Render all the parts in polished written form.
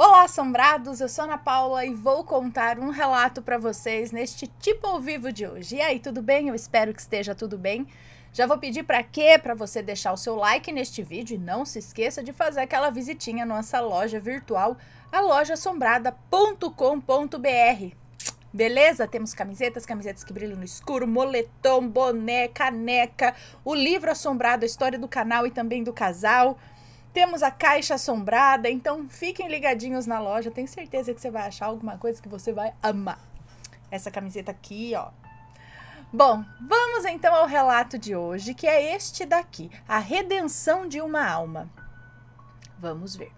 Olá, assombrados! Eu sou Ana Paula e vou contar um relato para vocês neste tipo ao vivo de hoje. E aí, tudo bem? Eu espero que esteja tudo bem. Já vou pedir para quê? Para você deixar o seu like neste vídeo e não se esqueça de fazer aquela visitinha na nossa loja virtual, a lojassombrada.com.br. Beleza? Temos camisetas que brilham no escuro, moletom, boné, caneca, o livro assombrado, a história do canal e também do casal. Temos a caixa assombrada, então fiquem ligadinhos na loja, tenho certeza que você vai achar alguma coisa que você vai amar. Essa camiseta aqui, ó. Bom, vamos então ao relato de hoje, que é este daqui, a redenção de uma alma. Vamos ver.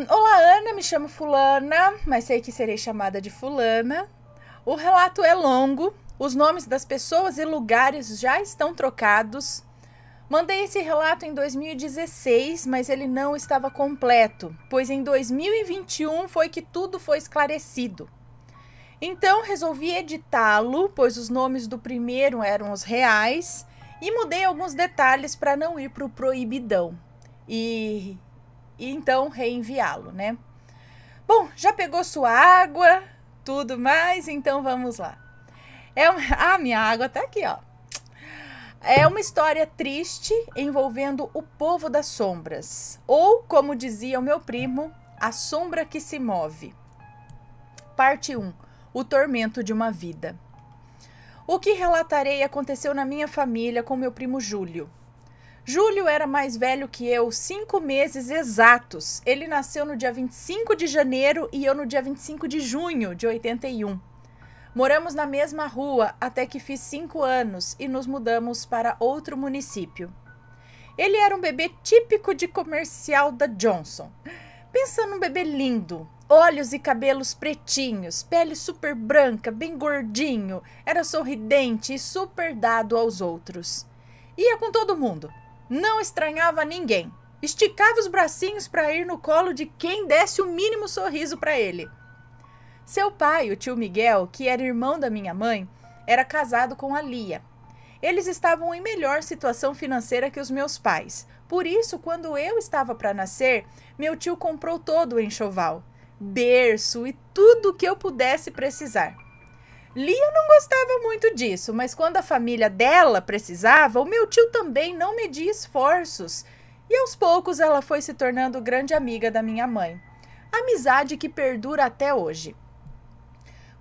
Olá, Ana, me chamo Fulana, mas sei que serei chamada de Fulana. O relato é longo, os nomes das pessoas e lugares já estão trocados. Mandei esse relato em 2016, mas ele não estava completo, pois em 2021 foi que tudo foi esclarecido. Então resolvi editá-lo, pois os nomes do primeiro eram os reais, e mudei alguns detalhes para não ir para o proibidão. E então reenviá-lo, né? Bom, já pegou sua água, tudo mais, então vamos lá. Minha água tá aqui, ó. É uma história triste envolvendo o povo das sombras, ou, como dizia o meu primo, a sombra que se move. Parte 1. O tormento de uma vida. O que relatarei aconteceu na minha família com meu primo Júlio. Júlio era mais velho que eu, 5 meses exatos. Ele nasceu no dia 25 de janeiro e eu no dia 25 de junho de 81. Moramos na mesma rua até que fiz 5 anos e nos mudamos para outro município. Ele era um bebê típico de comercial da Johnson. Pensa num bebê lindo, olhos e cabelos pretinhos, pele super branca, bem gordinho, era sorridente e super dado aos outros. Ia com todo mundo, não estranhava ninguém, esticava os bracinhos para ir no colo de quem desse o mínimo sorriso para ele. Seu pai, o tio Miguel, que era irmão da minha mãe, era casado com a Lia. Eles estavam em melhor situação financeira que os meus pais. Por isso, quando eu estava para nascer, meu tio comprou todo o enxoval, berço e tudo o que eu pudesse precisar. Lia não gostava muito disso, mas quando a família dela precisava, o meu tio também não media esforços. E aos poucos ela foi se tornando grande amiga da minha mãe. Amizade que perdura até hoje.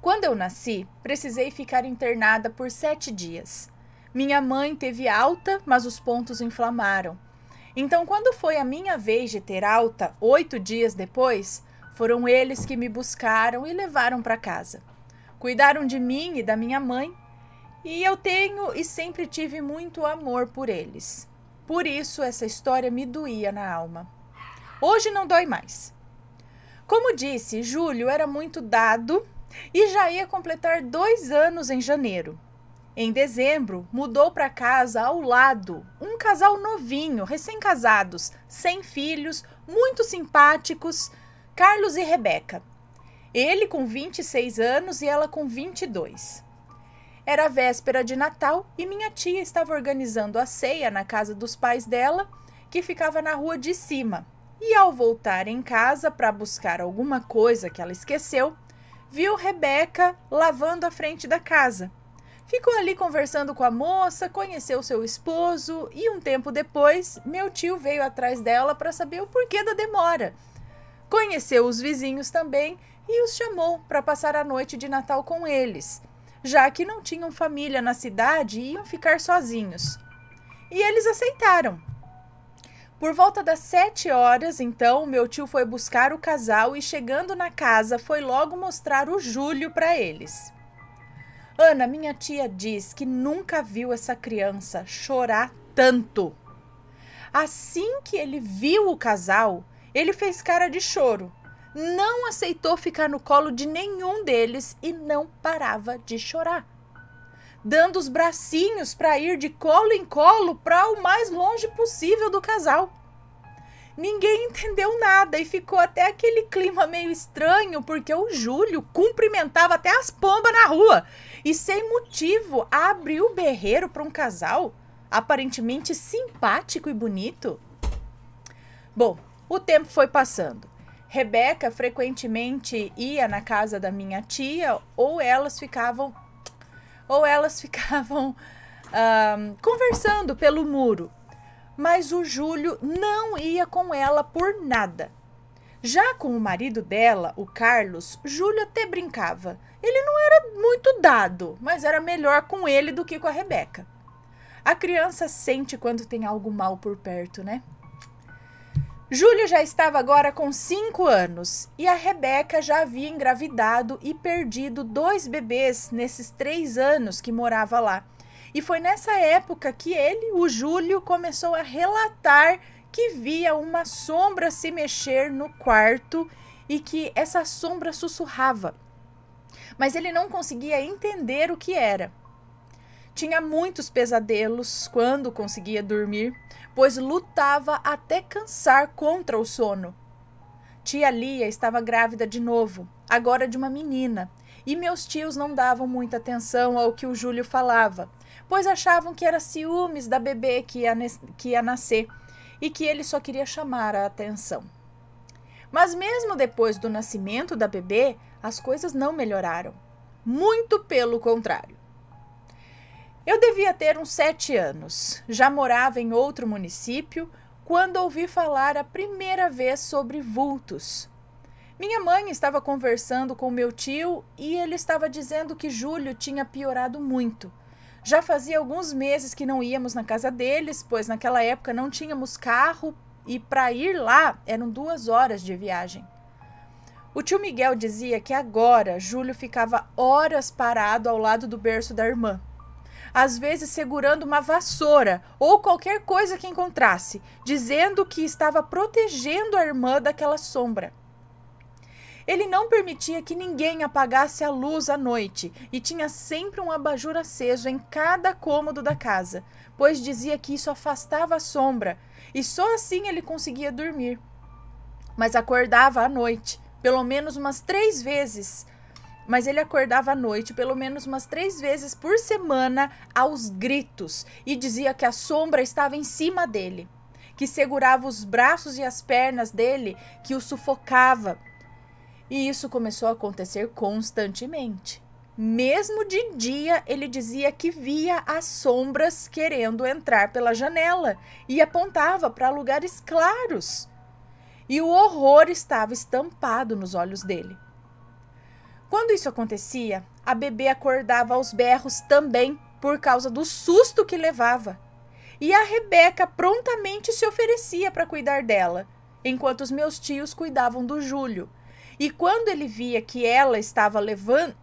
Quando eu nasci, precisei ficar internada por 7 dias. Minha mãe teve alta, mas os pontos inflamaram. Então, quando foi a minha vez de ter alta, 8 dias depois, foram eles que me buscaram e levaram para casa. Cuidaram de mim e da minha mãe, e eu tenho e sempre tive muito amor por eles. Por isso, essa história me doía na alma. Hoje não dói mais. Como disse, Júlio era muito dado e já ia completar 2 anos em janeiro. Em dezembro, mudou para casa ao lado um casal novinho, recém-casados, sem filhos, muito simpáticos, Carlos e Rebeca. Ele com 26 anos e ela com 22. Era véspera de Natal e minha tia estava organizando a ceia na casa dos pais dela, que ficava na rua de cima. E ao voltar em casa para buscar alguma coisa que ela esqueceu, viu Rebeca lavando a frente da casa. Ficou ali conversando com a moça, conheceu seu esposo e um tempo depois, meu tio veio atrás dela para saber o porquê da demora. Conheceu os vizinhos também e os chamou para passar a noite de Natal com eles, já que não tinham família na cidade e iam ficar sozinhos. E eles aceitaram. Por volta das 7 horas, então, meu tio foi buscar o casal e, chegando na casa, foi logo mostrar o Júlio para eles. Ana, minha tia diz que nunca viu essa criança chorar tanto. Assim que ele viu o casal, ele fez cara de choro. Não aceitou ficar no colo de nenhum deles e não parava de chorar, dando os bracinhos para ir de colo em colo para o mais longe possível do casal. Ninguém entendeu nada e ficou até aquele clima meio estranho, porque o Júlio cumprimentava até as pombas na rua e, sem motivo, abriu o berreiro para um casal aparentemente simpático e bonito. Bom, o tempo foi passando. Rebeca frequentemente ia na casa da minha tia ou elas ficavam conversando pelo muro. Mas o Júlio não ia com ela por nada. Já com o marido dela, o Carlos, Júlio até brincava. Ele não era muito dado, mas era melhor com ele do que com a Rebeca. A criança sente quando tem algo mal por perto, né? Júlio já estava agora com 5 anos e a Rebeca já havia engravidado e perdido 2 bebês nesses 3 anos que morava lá. E foi nessa época que ele, o Júlio, começou a relatar que via uma sombra se mexer no quarto e que essa sombra sussurrava. Mas ele não conseguia entender o que era. Tinha muitos pesadelos quando conseguia dormir, pois lutava até cansar contra o sono. Tia Lia estava grávida de novo, agora de uma menina, e meus tios não davam muita atenção ao que o Júlio falava, pois achavam que era ciúmes da bebê que ia nascer e que ele só queria chamar a atenção. Mas mesmo depois do nascimento da bebê, as coisas não melhoraram. Muito pelo contrário. Eu devia ter uns 7 anos. Já morava em outro município quando ouvi falar a primeira vez sobre vultos. Minha mãe estava conversando com meu tio e ele estava dizendo que Júlio tinha piorado muito. Já fazia alguns meses que não íamos na casa deles, pois naquela época não tínhamos carro e para ir lá eram 2 horas de viagem. O tio Miguel dizia que agora Júlio ficava horas parado ao lado do berço da irmã. Às vezes segurando uma vassoura ou qualquer coisa que encontrasse, dizendo que estava protegendo a irmã daquela sombra. Ele não permitia que ninguém apagasse a luz à noite e tinha sempre um abajur aceso em cada cômodo da casa, pois dizia que isso afastava a sombra e só assim ele conseguia dormir. Mas acordava à noite, pelo menos umas 3 vezes. Mas ele acordava à noite pelo menos umas 3 vezes por semana aos gritos e dizia que a sombra estava em cima dele, que segurava os braços e as pernas dele, que o sufocava. E isso começou a acontecer constantemente. Mesmo de dia, ele dizia que via as sombras querendo entrar pela janela e apontava para lugares claros. E o horror estava estampado nos olhos dele. Quando isso acontecia, a bebê acordava aos berros também por causa do susto que levava. E a Rebeca prontamente se oferecia para cuidar dela, enquanto os meus tios cuidavam do Júlio. E quando ele via que ela estava levando...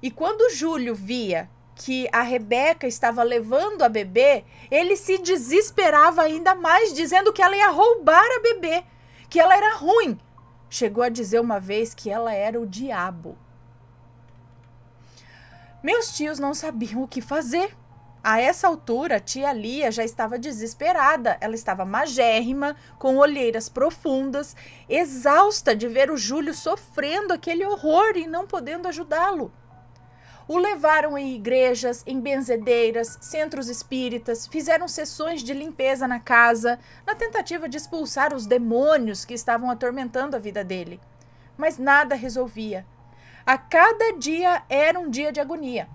E quando o Júlio via que a Rebeca estava levando a bebê, ele se desesperava ainda mais, dizendo que ela ia roubar a bebê, que ela era ruim. Chegou a dizer uma vez que ela era o diabo. Meus tios não sabiam o que fazer. A essa altura, a tia Lia já estava desesperada. Ela estava magérrima, com olheiras profundas, exausta de ver o Júlio sofrendo aquele horror e não podendo ajudá-lo. O levaram em igrejas, em benzedeiras, centros espíritas, fizeram sessões de limpeza na casa, na tentativa de expulsar os demônios que estavam atormentando a vida dele. Mas nada resolvia. A cada dia era um dia de agonia.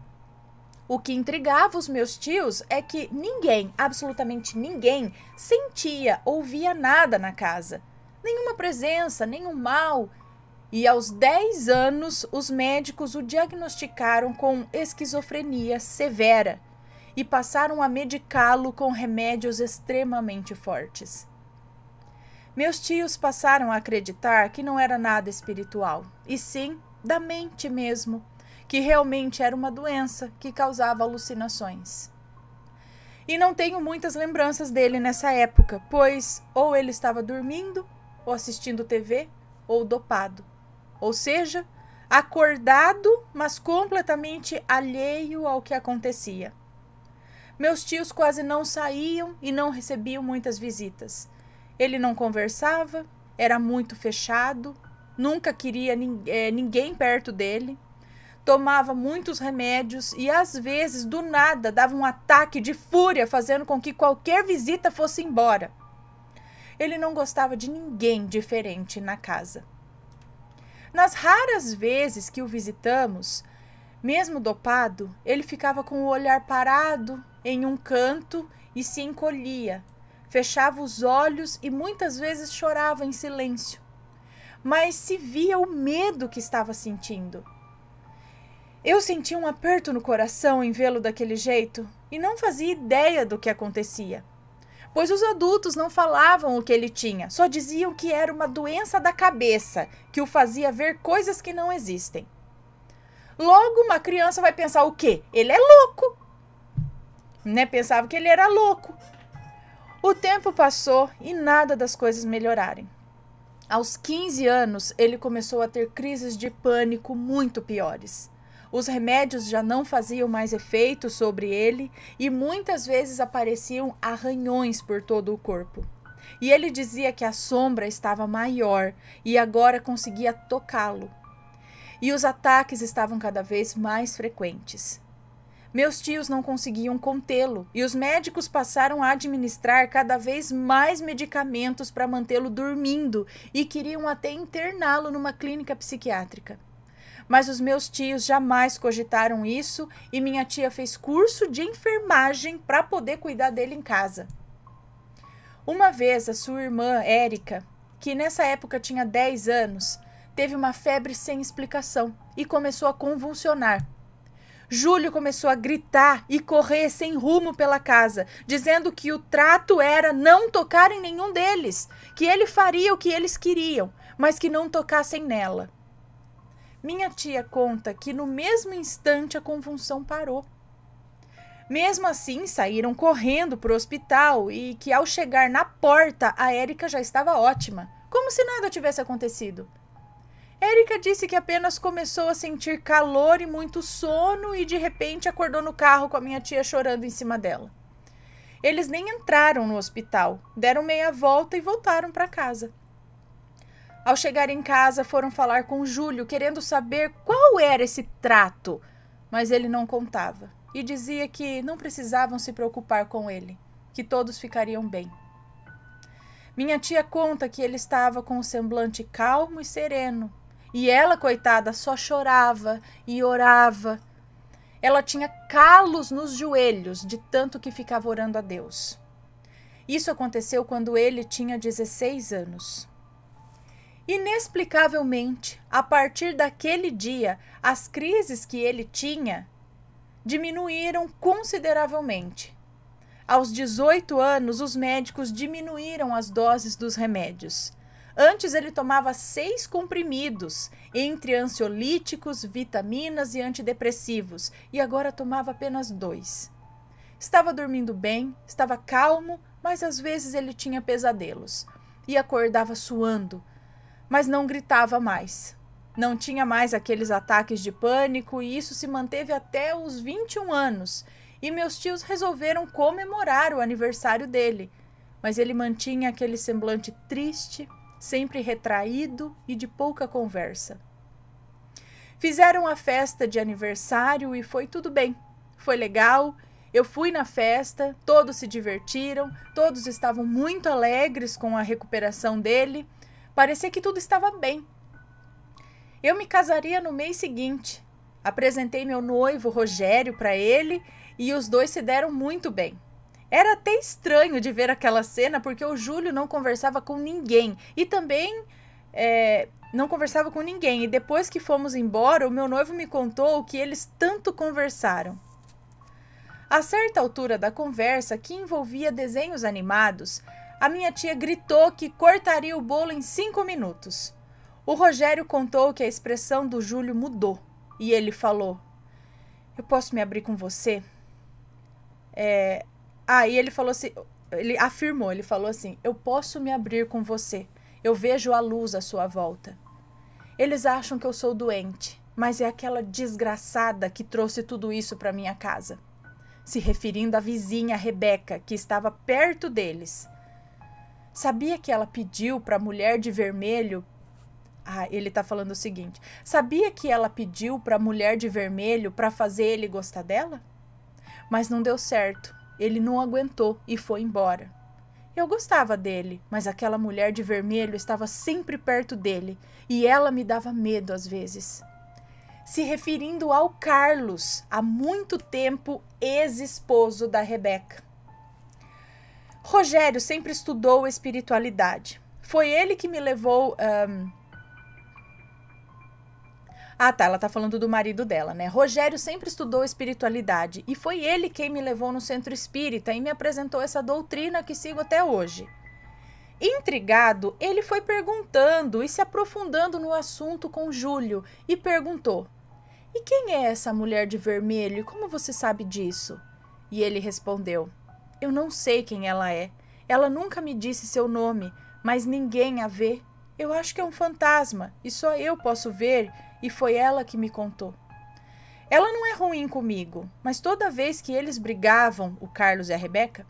O que intrigava os meus tios é que ninguém, absolutamente ninguém, sentia ou via nada na casa. Nenhuma presença, nenhum mal. E aos 10 anos, os médicos o diagnosticaram com esquizofrenia severa e passaram a medicá-lo com remédios extremamente fortes. Meus tios passaram a acreditar que não era nada espiritual, e sim da mente mesmo, que realmente era uma doença que causava alucinações. E não tenho muitas lembranças dele nessa época, pois ou ele estava dormindo, ou assistindo TV, ou dopado. Ou seja, acordado, mas completamente alheio ao que acontecia. Meus tios quase não saíam e não recebiam muitas visitas. Ele não conversava, era muito fechado, nunca queria ninguém perto dele, tomava muitos remédios e às vezes, do nada, dava um ataque de fúria, fazendo com que qualquer visita fosse embora. Ele não gostava de ninguém diferente na casa. Nas raras vezes que o visitamos, mesmo dopado, ele ficava com o olhar parado em um canto e se encolhia, fechava os olhos e muitas vezes chorava em silêncio. Mas se via o medo que estava sentindo. Eu sentia um aperto no coração em vê-lo daquele jeito e não fazia ideia do que acontecia, pois os adultos não falavam o que ele tinha, só diziam que era uma doença da cabeça que o fazia ver coisas que não existem. Logo, uma criança vai pensar o quê? Ele é louco. Né? Pensava que ele era louco. O tempo passou e nada das coisas melhoraram. Aos 15 anos, ele começou a ter crises de pânico muito piores. Os remédios já não faziam mais efeito sobre ele e muitas vezes apareciam arranhões por todo o corpo. E ele dizia que a sombra estava maior e agora conseguia tocá-lo. E os ataques estavam cada vez mais frequentes. Meus tios não conseguiam contê-lo e os médicos passaram a administrar cada vez mais medicamentos para mantê-lo dormindo e queriam até interná-lo numa clínica psiquiátrica. Mas os meus tios jamais cogitaram isso e minha tia fez curso de enfermagem para poder cuidar dele em casa. Uma vez, a sua irmã, Érica, que nessa época tinha 10 anos, teve uma febre sem explicação e começou a convulsionar. Júlio começou a gritar e correr sem rumo pela casa, dizendo que o trato era não tocar em nenhum deles, que ele faria o que eles queriam, mas que não tocassem nela. Minha tia conta que no mesmo instante a convulsão parou. Mesmo assim, saíram correndo para o hospital e que ao chegar na porta, a Érica já estava ótima, como se nada tivesse acontecido. Érica disse que apenas começou a sentir calor e muito sono e de repente acordou no carro com a minha tia chorando em cima dela. Eles nem entraram no hospital, deram meia volta e voltaram para casa. Ao chegar em casa, foram falar com Júlio, querendo saber qual era esse trato, mas ele não contava e dizia que não precisavam se preocupar com ele, que todos ficariam bem. Minha tia conta que ele estava com o semblante calmo e sereno, e ela, coitada, só chorava e orava. Ela tinha calos nos joelhos de tanto que ficava orando a Deus. Isso aconteceu quando ele tinha 16 anos. Inexplicavelmente, a partir daquele dia, as crises que ele tinha diminuíram consideravelmente. Aos 18 anos, os médicos diminuíram as doses dos remédios. Antes ele tomava 6 comprimidos, entre ansiolíticos, vitaminas e antidepressivos, e agora tomava apenas 2. Estava dormindo bem, estava calmo, mas às vezes ele tinha pesadelos e acordava suando, mas não gritava mais. Não tinha mais aqueles ataques de pânico e isso se manteve até os 21 anos. E meus tios resolveram comemorar o aniversário dele. Mas ele mantinha aquele semblante triste, sempre retraído e de pouca conversa. Fizeram a festa de aniversário e foi tudo bem. Foi legal. Eu fui na festa, todos se divertiram, todos estavam muito alegres com a recuperação dele. Parecia que tudo estava bem. Eu me casaria no mês seguinte. Apresentei meu noivo, Rogério, para ele e os dois se deram muito bem. Era até estranho de ver aquela cena porque o Júlio não conversava com ninguém e também não conversava com ninguém. E depois que fomos embora, o meu noivo me contou que eles tanto conversaram. A certa altura da conversa, que envolvia desenhos animados, a minha tia gritou que cortaria o bolo em 5 minutos. O Rogério contou que a expressão do Júlio mudou e ele falou: "Eu posso me abrir com você?" E ele falou assim, ele falou assim: "Eu posso me abrir com você. Eu vejo a luz à sua volta. Eles acham que eu sou doente, mas é aquela desgraçada que trouxe tudo isso para minha casa." Se referindo à vizinha Rebeca, que estava perto deles. Sabia que ela pediu para a mulher de vermelho... ele está falando o seguinte. Sabia que ela pediu para a mulher de vermelho para fazer ele gostar dela? Mas não deu certo. Ele não aguentou e foi embora. Eu gostava dele, mas aquela mulher de vermelho estava sempre perto dele e ela me dava medo às vezes. Se referindo ao Carlos, há muito tempo ex-esposo da Rebeca. Rogério sempre estudou espiritualidade. Foi ele que me levou... ela tá falando do marido dela, né? Rogério sempre estudou espiritualidade e foi ele quem me levou no centro espírita e me apresentou essa doutrina que sigo até hoje. Intrigado, ele foi perguntando e se aprofundando no assunto com Júlio e perguntou: "E quem é essa mulher de vermelho e como você sabe disso?" E ele respondeu: "Eu não sei quem ela é. Ela nunca me disse seu nome, mas ninguém a vê. Eu acho que é um fantasma e só eu posso ver e foi ela que me contou. Ela não é ruim comigo, mas toda vez que eles brigavam, o Carlos e a Rebeca,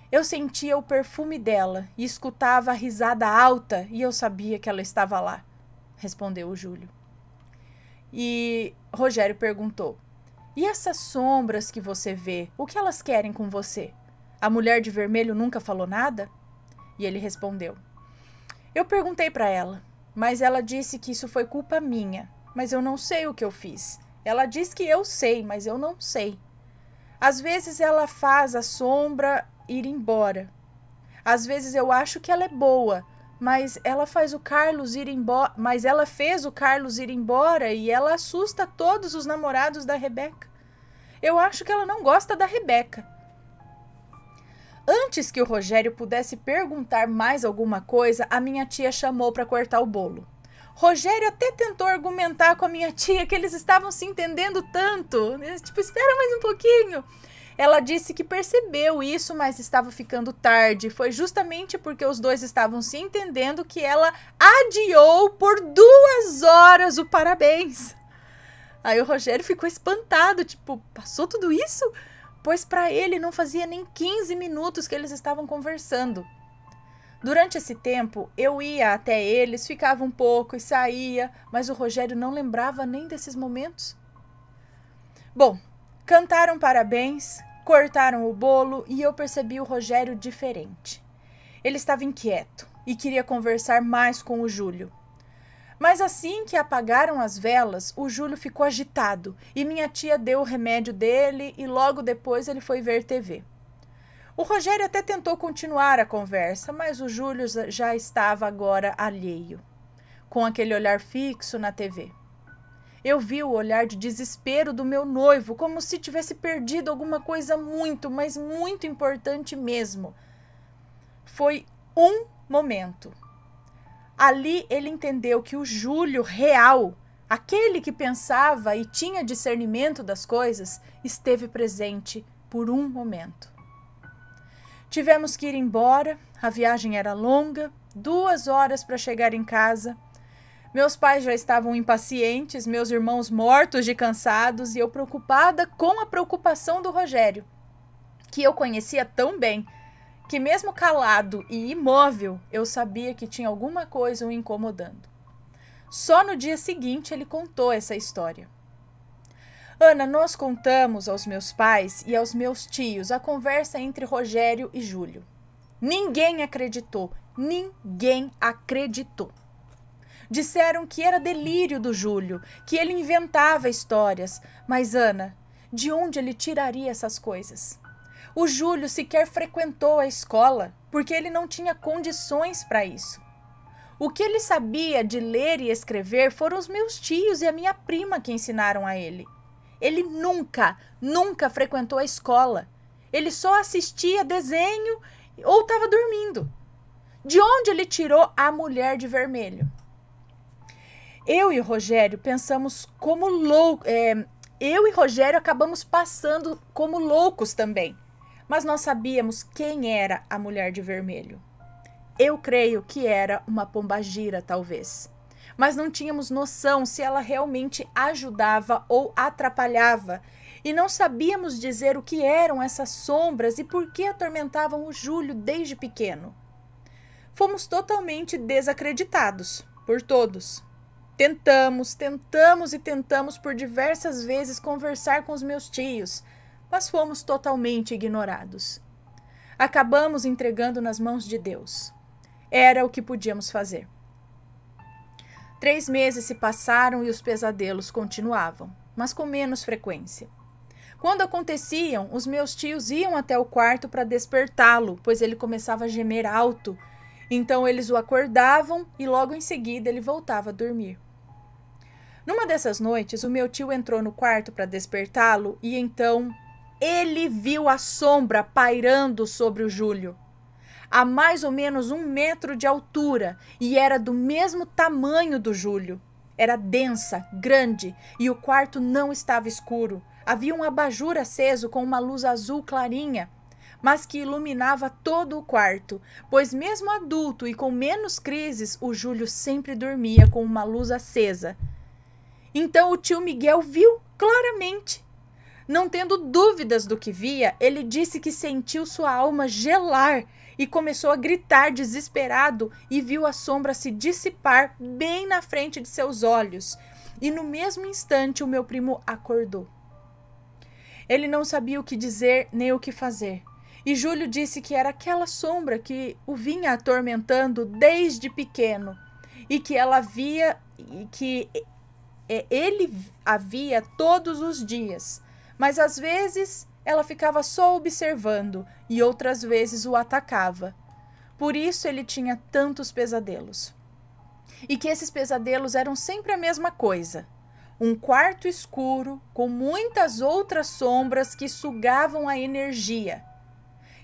eu sentia o perfume dela e escutava a risada alta e eu sabia que ela estava lá", respondeu o Júlio. E Rogério perguntou: "E essas sombras que você vê, o que elas querem com você? A mulher de vermelho nunca falou nada?" E ele respondeu: "Eu perguntei para ela, mas ela disse que isso foi culpa minha, mas eu não sei o que eu fiz. Ela diz que eu sei, mas eu não sei. Às vezes ela faz a sombra ir embora. Às vezes eu acho que ela é boa, mas ela faz o Carlos ir embora, mas ela fez o Carlos ir embora e ela assusta todos os namorados da Rebeca. Eu acho que ela não gosta da Rebeca." Antes que o Rogério pudesse perguntar mais alguma coisa, a minha tia chamou para cortar o bolo. Rogério até tentou argumentar com a minha tia que eles estavam se entendendo tanto. Tipo, espera mais um pouquinho. Ela disse que percebeu isso, mas estava ficando tarde. Foi justamente porque os dois estavam se entendendo que ela adiou por 2 horas o parabéns. Aí o Rogério ficou espantado, tipo, passou tudo isso? Pois para ele não fazia nem 15 minutos que eles estavam conversando. Durante esse tempo, eu ia até eles, ficava um pouco e saía, mas o Rogério não lembrava nem desses momentos. Bom, cantaram parabéns, cortaram o bolo e eu percebi o Rogério diferente. Ele estava inquieto e queria conversar mais com o Júlio. Mas assim que apagaram as velas, o Júlio ficou agitado e minha tia deu o remédio dele e logo depois ele foi ver TV. O Rogério até tentou continuar a conversa, mas o Júlio já estava agora alheio, com aquele olhar fixo na TV. Eu vi o olhar de desespero do meu noivo, como se tivesse perdido alguma coisa muito, mas muito importante mesmo. Foi um momento. Ali ele entendeu que o Júlio real, aquele que pensava e tinha discernimento das coisas, esteve presente por um momento. Tivemos que ir embora, a viagem era longa, 2 horas para chegar em casa. Meus pais já estavam impacientes, meus irmãos mortos de cansados e eu preocupada com a preocupação do Rogério, que eu conhecia tão bem, que mesmo calado e imóvel, eu sabia que tinha alguma coisa o incomodando. Só no dia seguinte ele contou essa história. Ana, nós contamos aos meus pais e aos meus tios a conversa entre Rogério e Júlio. Ninguém acreditou, ninguém acreditou. Disseram que era delírio do Júlio, que ele inventava histórias. Mas, Ana, de onde ele tiraria essas coisas? O Júlio sequer frequentou a escola, porque ele não tinha condições para isso. O que ele sabia de ler e escrever foram os meus tios e a minha prima que ensinaram a ele. Ele nunca frequentou a escola. Ele só assistia desenho ou estava dormindo. De onde ele tirou a mulher de vermelho? Eu e o Rogério pensamos como loucos. Eu e Rogério acabamos passando como loucos também. Mas nós sabíamos quem era a mulher de vermelho. Eu creio que era uma pombagira, talvez. Mas não tínhamos noção se ela realmente ajudava ou atrapalhava. E não sabíamos dizer o que eram essas sombras e por que atormentavam o Júlio desde pequeno. Fomos totalmente desacreditados por todos. Tentamos por diversas vezes conversar com os meus tios, mas fomos totalmente ignorados. Acabamos entregando nas mãos de Deus. Era o que podíamos fazer. 3 meses se passaram e os pesadelos continuavam, mas com menos frequência. Quando aconteciam, os meus tios iam até o quarto para despertá-lo, pois ele começava a gemer alto. Então eles o acordavam e logo em seguida ele voltava a dormir. Numa dessas noites, o meu tio entrou no quarto para despertá-lo e então ele viu a sombra pairando sobre o Júlio, a mais ou menos 1 metro de altura, e era do mesmo tamanho do Júlio. Era densa, grande, e o quarto não estava escuro. Havia um abajur aceso com uma luz azul clarinha, mas que iluminava todo o quarto, pois mesmo adulto e com menos crises, o Júlio sempre dormia com uma luz acesa. Então o tio Miguel viu claramente. Não tendo dúvidas do que via, ele disse que sentiu sua alma gelar e começou a gritar desesperado e viu a sombra se dissipar bem na frente de seus olhos. E no mesmo instante o meu primo acordou. Ele não sabia o que dizer nem o que fazer. E Júlio disse que era aquela sombra que o vinha atormentando desde pequeno e que ele a via todos os dias, mas às vezes ela ficava só observando e outras vezes o atacava. Por isso ele tinha tantos pesadelos. E que esses pesadelos eram sempre a mesma coisa. Um quarto escuro com muitas outras sombras que sugavam a energia.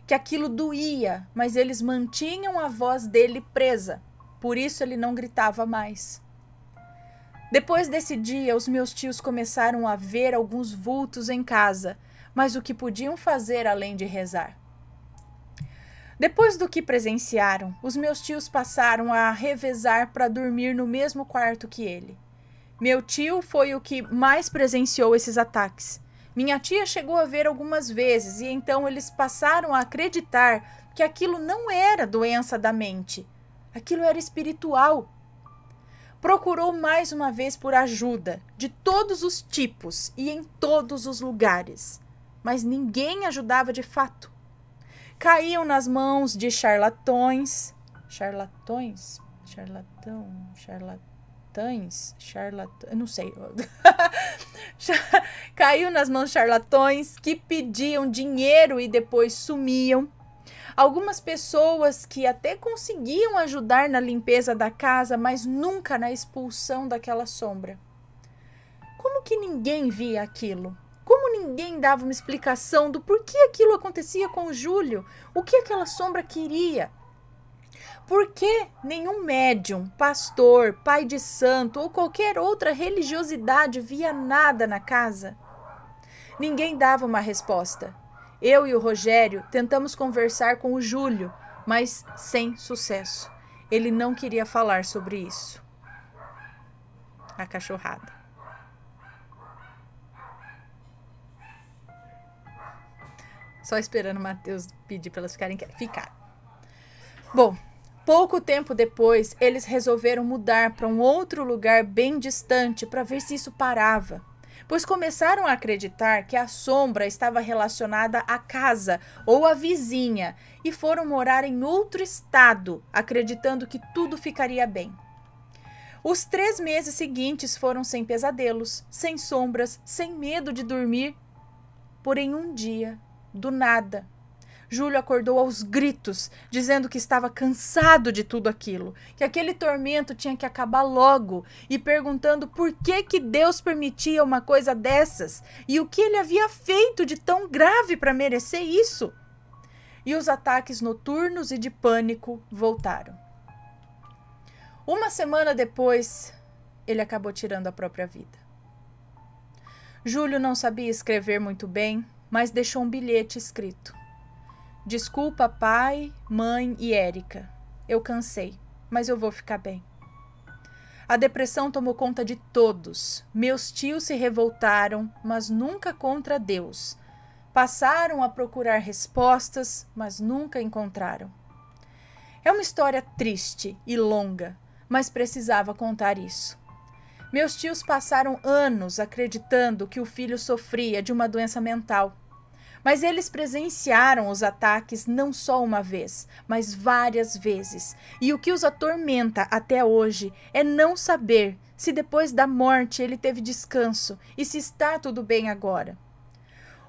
Que aquilo doía, mas eles mantinham a voz dele presa. Por isso ele não gritava mais. Depois desse dia, os meus tios começaram a ver alguns vultos em casa, mas o que podiam fazer além de rezar? Depois do que presenciaram, os meus tios passaram a revezar para dormir no mesmo quarto que ele. Meu tio foi o que mais presenciou esses ataques. Minha tia chegou a ver algumas vezes e então eles passaram a acreditar que aquilo não era doença da mente, aquilo era espiritual. Procurou mais uma vez por ajuda, de todos os tipos e em todos os lugares, mas ninguém ajudava de fato. Caíam nas mãos de charlatões, não sei. Caiu nas mãos de charlatões que pediam dinheiro e depois sumiam. Algumas pessoas que até conseguiam ajudar na limpeza da casa, mas nunca na expulsão daquela sombra. Como que ninguém via aquilo? Como ninguém dava uma explicação do porquê aquilo acontecia com o Júlio? O que aquela sombra queria? Por que nenhum médium, pastor, pai de santo ou qualquer outra religiosidade via nada na casa? Ninguém dava uma resposta. Eu e o Rogério tentamos conversar com o Júlio, mas sem sucesso. Ele não queria falar sobre isso. A cachorrada. Só esperando o Matheus pedir para elas ficarem quietas. Ficaram. Bom, pouco tempo depois, eles resolveram mudar para um outro lugar bem distante para ver se isso parava. Pois começaram a acreditar que a sombra estava relacionada à casa ou à vizinha e foram morar em outro estado, acreditando que tudo ficaria bem. Os 3 meses seguintes foram sem pesadelos, sem sombras, sem medo de dormir. Porém, um dia, do nada, Júlio acordou aos gritos, dizendo que estava cansado de tudo aquilo, que aquele tormento tinha que acabar logo, e perguntando por que Deus permitia uma coisa dessas e o que ele havia feito de tão grave para merecer isso. E os ataques noturnos e de pânico voltaram. Uma semana depois, ele acabou tirando a própria vida. Júlio não sabia escrever muito bem, mas deixou um bilhete escrito. Desculpa, pai, mãe e Érica. Eu cansei, mas eu vou ficar bem. A depressão tomou conta de todos. Meus tios se revoltaram, mas nunca contra Deus. Passaram a procurar respostas, mas nunca encontraram. É uma história triste e longa, mas precisava contar isso. Meus tios passaram anos acreditando que o filho sofria de uma doença mental. Mas eles presenciaram os ataques não só uma vez, mas várias vezes. E o que os atormenta até hoje é não saber se depois da morte ele teve descanso e se está tudo bem agora.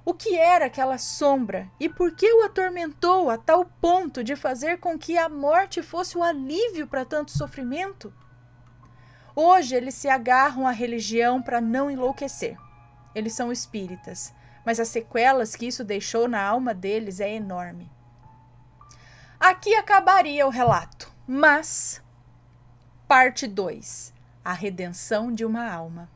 O que era aquela sombra e por que o atormentou a tal ponto de fazer com que a morte fosse o alívio para tanto sofrimento? Hoje eles se agarram à religião para não enlouquecer. Eles são espíritas, mas as sequelas que isso deixou na alma deles é enorme. Aqui acabaria o relato, mas parte 2, a redenção de uma alma.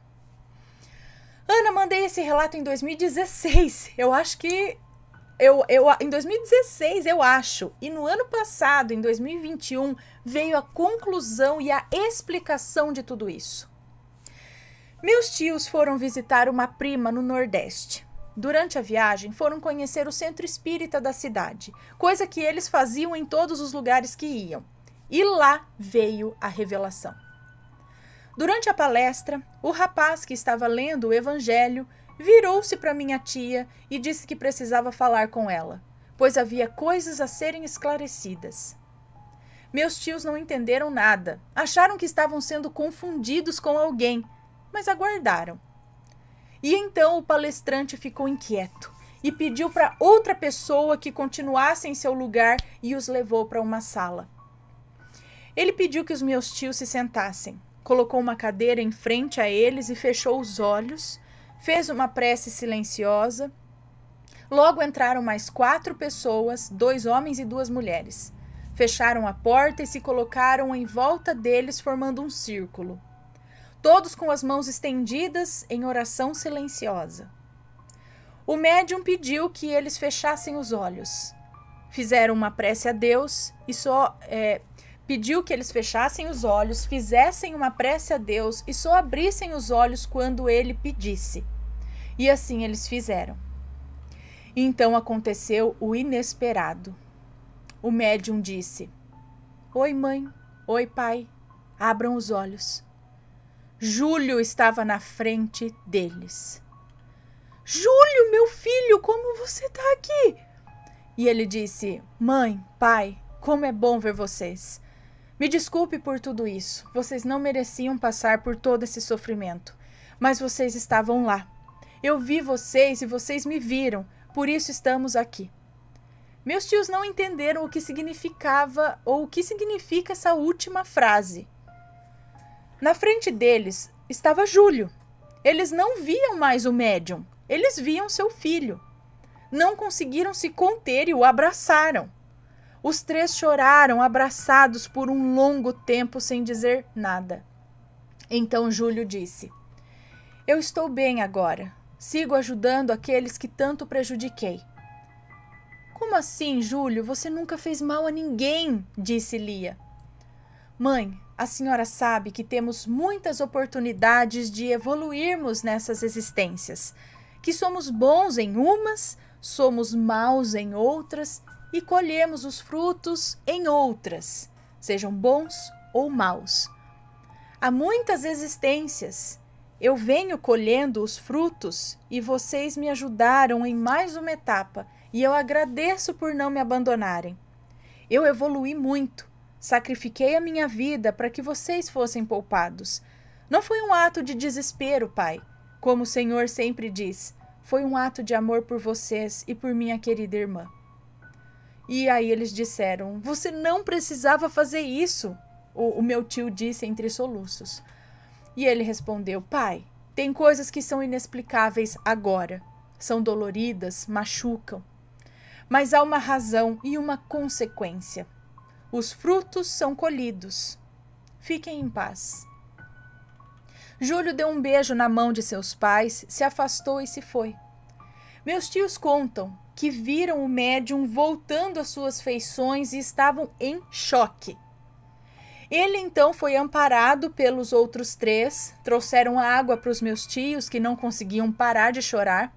Ana, mandei esse relato em 2016. Eu acho que em 2016, eu acho. E no ano passado, em 2021, veio a conclusão e a explicação de tudo isso. Meus tios foram visitar uma prima no Nordeste. Durante a viagem, foram conhecer o centro espírita da cidade, coisa que eles faziam em todos os lugares que iam. E lá veio a revelação. Durante a palestra, o rapaz que estava lendo o Evangelho virou-se para minha tia e disse que precisava falar com ela, pois havia coisas a serem esclarecidas. Meus tios não entenderam nada, acharam que estavam sendo confundidos com alguém, mas aguardaram. E então o palestrante ficou inquieto e pediu para outra pessoa que continuasse em seu lugar e os levou para uma sala. Ele pediu que os meus tios se sentassem. Colocou uma cadeira em frente a eles e fechou os olhos, fez uma prece silenciosa. Logo entraram mais 4 pessoas, 2 homens e 2 mulheres. Fecharam a porta e se colocaram em volta deles, formando um círculo. Todos com as mãos estendidas em oração silenciosa. O médium pediu que eles fechassem os olhos. Fizeram uma prece a Deus e pediu que eles fechassem os olhos, fizessem uma prece a Deus e só abrissem os olhos quando ele pedisse. E assim eles fizeram. Então aconteceu o inesperado. O médium disse: "Oi, mãe. Oi, pai. Abram os olhos." Júlio estava na frente deles. "Júlio, meu filho, como você está aqui?" E ele disse: "Mãe, pai, como é bom ver vocês. Me desculpe por tudo isso. Vocês não mereciam passar por todo esse sofrimento. Mas vocês estavam lá. Eu vi vocês e vocês me viram. Por isso estamos aqui." Meus tios não entenderam o que significava ou o que significa essa última frase. Na frente deles estava Júlio. Eles não viam mais o médium. Eles viam seu filho. Não conseguiram se conter e o abraçaram. Os 3 choraram, abraçados por um longo tempo sem dizer nada. Então Júlio disse: "Eu estou bem agora. Sigo ajudando aqueles que tanto prejudiquei." "Como assim, Júlio? Você nunca fez mal a ninguém," disse Lia. "Mãe, a senhora sabe que temos muitas oportunidades de evoluirmos nessas existências, que somos bons em umas, somos maus em outras, e colhemos os frutos em outras, sejam bons ou maus. Há muitas existências. Eu venho colhendo os frutos e vocês me ajudaram em mais uma etapa e eu agradeço por não me abandonarem. Eu evoluí muito, sacrifiquei a minha vida para que vocês fossem poupados. Não foi um ato de desespero, pai. Como o Senhor sempre diz, foi um ato de amor por vocês e por minha querida irmã." E aí eles disseram: "Você não precisava fazer isso," o meu tio disse entre soluços. E ele respondeu: "Pai, tem coisas que são inexplicáveis agora, são doloridas, machucam. Mas há uma razão e uma consequência. Os frutos são colhidos. Fiquem em paz." Júlio deu um beijo na mão de seus pais, se afastou e se foi. Meus tios contam que viram o médium voltando às suas feições e estavam em choque. Ele então foi amparado pelos outros 3, trouxeram água para os meus tios que não conseguiam parar de chorar,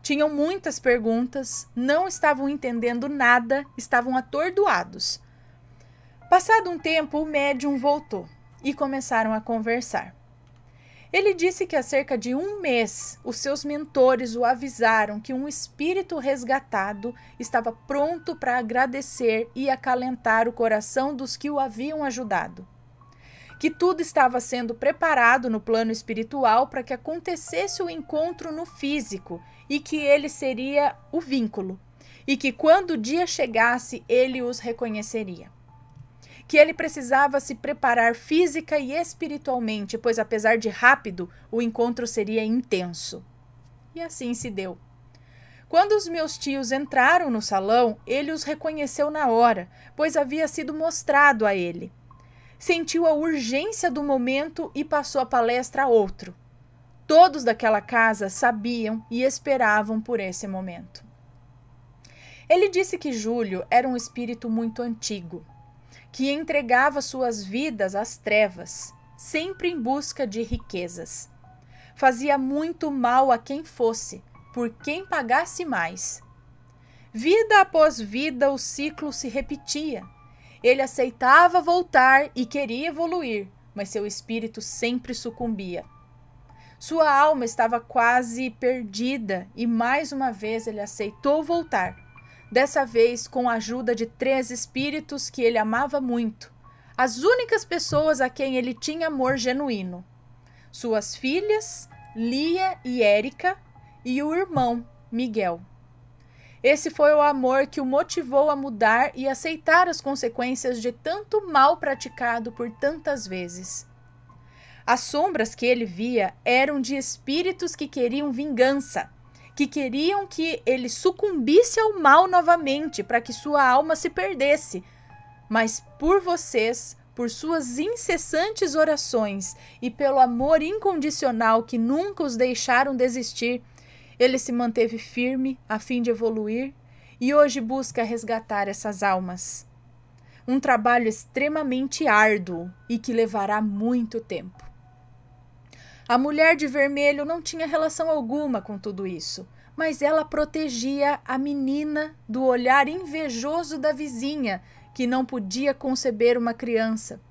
tinham muitas perguntas, não estavam entendendo nada, estavam atordoados. Passado um tempo, o médium voltou e começaram a conversar. Ele disse que há cerca de 1 mês, os seus mentores o avisaram que um espírito resgatado estava pronto para agradecer e acalentar o coração dos que o haviam ajudado. Que tudo estava sendo preparado no plano espiritual para que acontecesse o encontro no físico e que ele seria o vínculo, e que quando o dia chegasse, ele os reconheceria. Que ele precisava se preparar física e espiritualmente, pois apesar de rápido, o encontro seria intenso. E assim se deu. Quando os meus tios entraram no salão, ele os reconheceu na hora, pois havia sido mostrado a ele. Sentiu a urgência do momento e passou a palestra a outro. Todos daquela casa sabiam e esperavam por esse momento. Ele disse que Júlio era um espírito muito antigo, que entregava suas vidas às trevas, sempre em busca de riquezas. Fazia muito mal a quem fosse, por quem pagasse mais. Vida após vida, o ciclo se repetia. Ele aceitava voltar e queria evoluir, mas seu espírito sempre sucumbia. Sua alma estava quase perdida e mais uma vez ele aceitou voltar. Dessa vez com a ajuda de 3 espíritos que ele amava muito, as únicas pessoas a quem ele tinha amor genuíno. Suas filhas, Lia e Érica, e o irmão, Miguel. Esse foi o amor que o motivou a mudar e aceitar as consequências de tanto mal praticado por tantas vezes. As sombras que ele via eram de espíritos que queriam vingança, que queriam que ele sucumbisse ao mal novamente para que sua alma se perdesse. Mas por vocês, por suas incessantes orações e pelo amor incondicional que nunca os deixaram desistir, ele se manteve firme a fim de evoluir e hoje busca resgatar essas almas. Um trabalho extremamente árduo e que levará muito tempo. A mulher de vermelho não tinha relação alguma com tudo isso, mas ela protegia a menina do olhar invejoso da vizinha, que não podia conceber uma criança,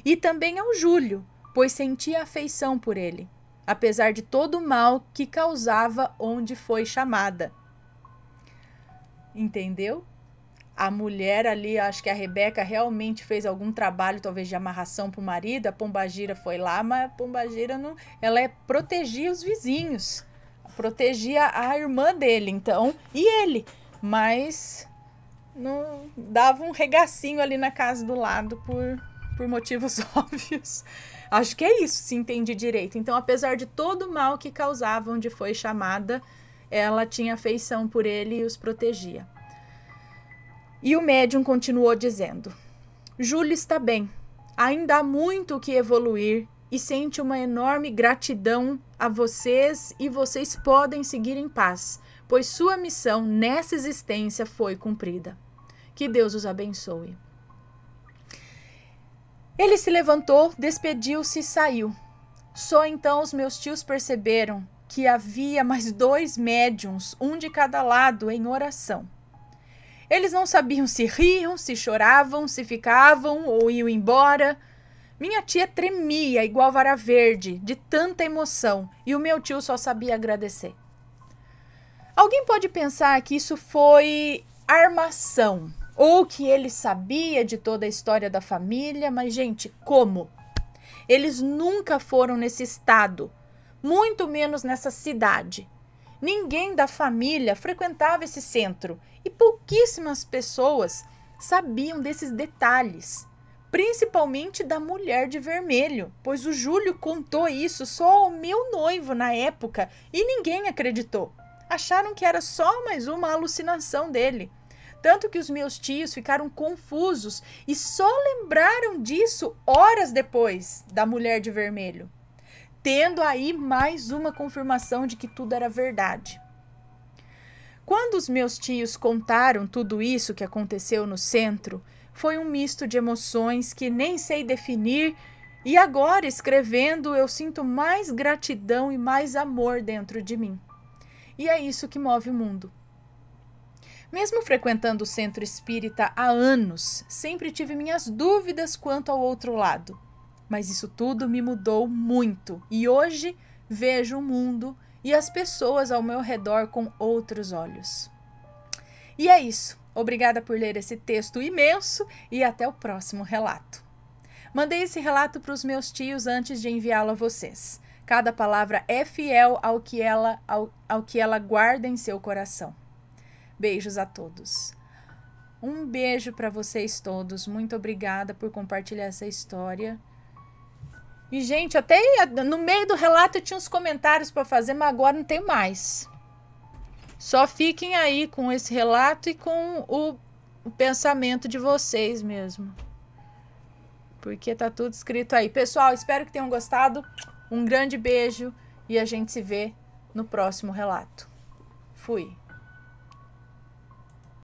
e também ao Júlio, pois sentia afeição por ele, apesar de todo o mal que causava onde foi chamada. Entendeu? A mulher ali, acho que a Rebeca realmente fez algum trabalho, talvez de amarração para o marido. A Pombagira foi lá, mas a Pombagira não, ela protegia os vizinhos, protegia a irmã dele, então, e ele, mas não dava um regacinho ali na casa do lado por motivos óbvios. Acho que é isso, se entende direito. Então, apesar de todo o mal que causava onde foi chamada, ela tinha afeição por ele e os protegia. E o médium continuou dizendo: Júlio está bem, ainda há muito o que evoluir e sente uma enorme gratidão a vocês e vocês podem seguir em paz, pois sua missão nessa existência foi cumprida. Que Deus os abençoe. Ele se levantou, despediu-se e saiu. Só então os meus tios perceberam que havia mais 2 médiuns, um de cada lado, em oração. Eles não sabiam se riam, se choravam, se ficavam ou iam embora. Minha tia tremia igual vara verde, de tanta emoção, e o meu tio só sabia agradecer. Alguém pode pensar que isso foi armação, ou que ele sabia de toda a história da família, mas, gente, como? Eles nunca foram nesse estado, muito menos nessa cidade. Ninguém da família frequentava esse centro e pouquíssimas pessoas sabiam desses detalhes, principalmente da mulher de vermelho, pois o Júlio contou isso só ao meu noivo na época e ninguém acreditou. Acharam que era só mais uma alucinação dele. Tanto que os meus tios ficaram confusos e só lembraram disso horas depois da mulher de vermelho, tendo aí mais uma confirmação de que tudo era verdade. Quando os meus tios contaram tudo isso que aconteceu no centro, foi um misto de emoções que nem sei definir, e agora, escrevendo, eu sinto mais gratidão e mais amor dentro de mim. E é isso que move o mundo. Mesmo frequentando o centro espírita há anos, sempre tive minhas dúvidas quanto ao outro lado. Mas isso tudo me mudou muito e hoje vejo o mundo e as pessoas ao meu redor com outros olhos. E é isso. Obrigada por ler esse texto imenso e até o próximo relato. Mandei esse relato para os meus tios antes de enviá-lo a vocês. Cada palavra é fiel ao que ela guarda em seu coração. Beijos a todos. Um beijo para vocês todos. Muito obrigada por compartilhar essa história. E, gente, até no meio do relato eu tinha uns comentários para fazer, mas agora não tem mais. Só fiquem aí com esse relato e com o pensamento de vocês mesmo. Porque tá tudo escrito aí. Pessoal, espero que tenham gostado. Um grande beijo e a gente se vê no próximo relato. Fui.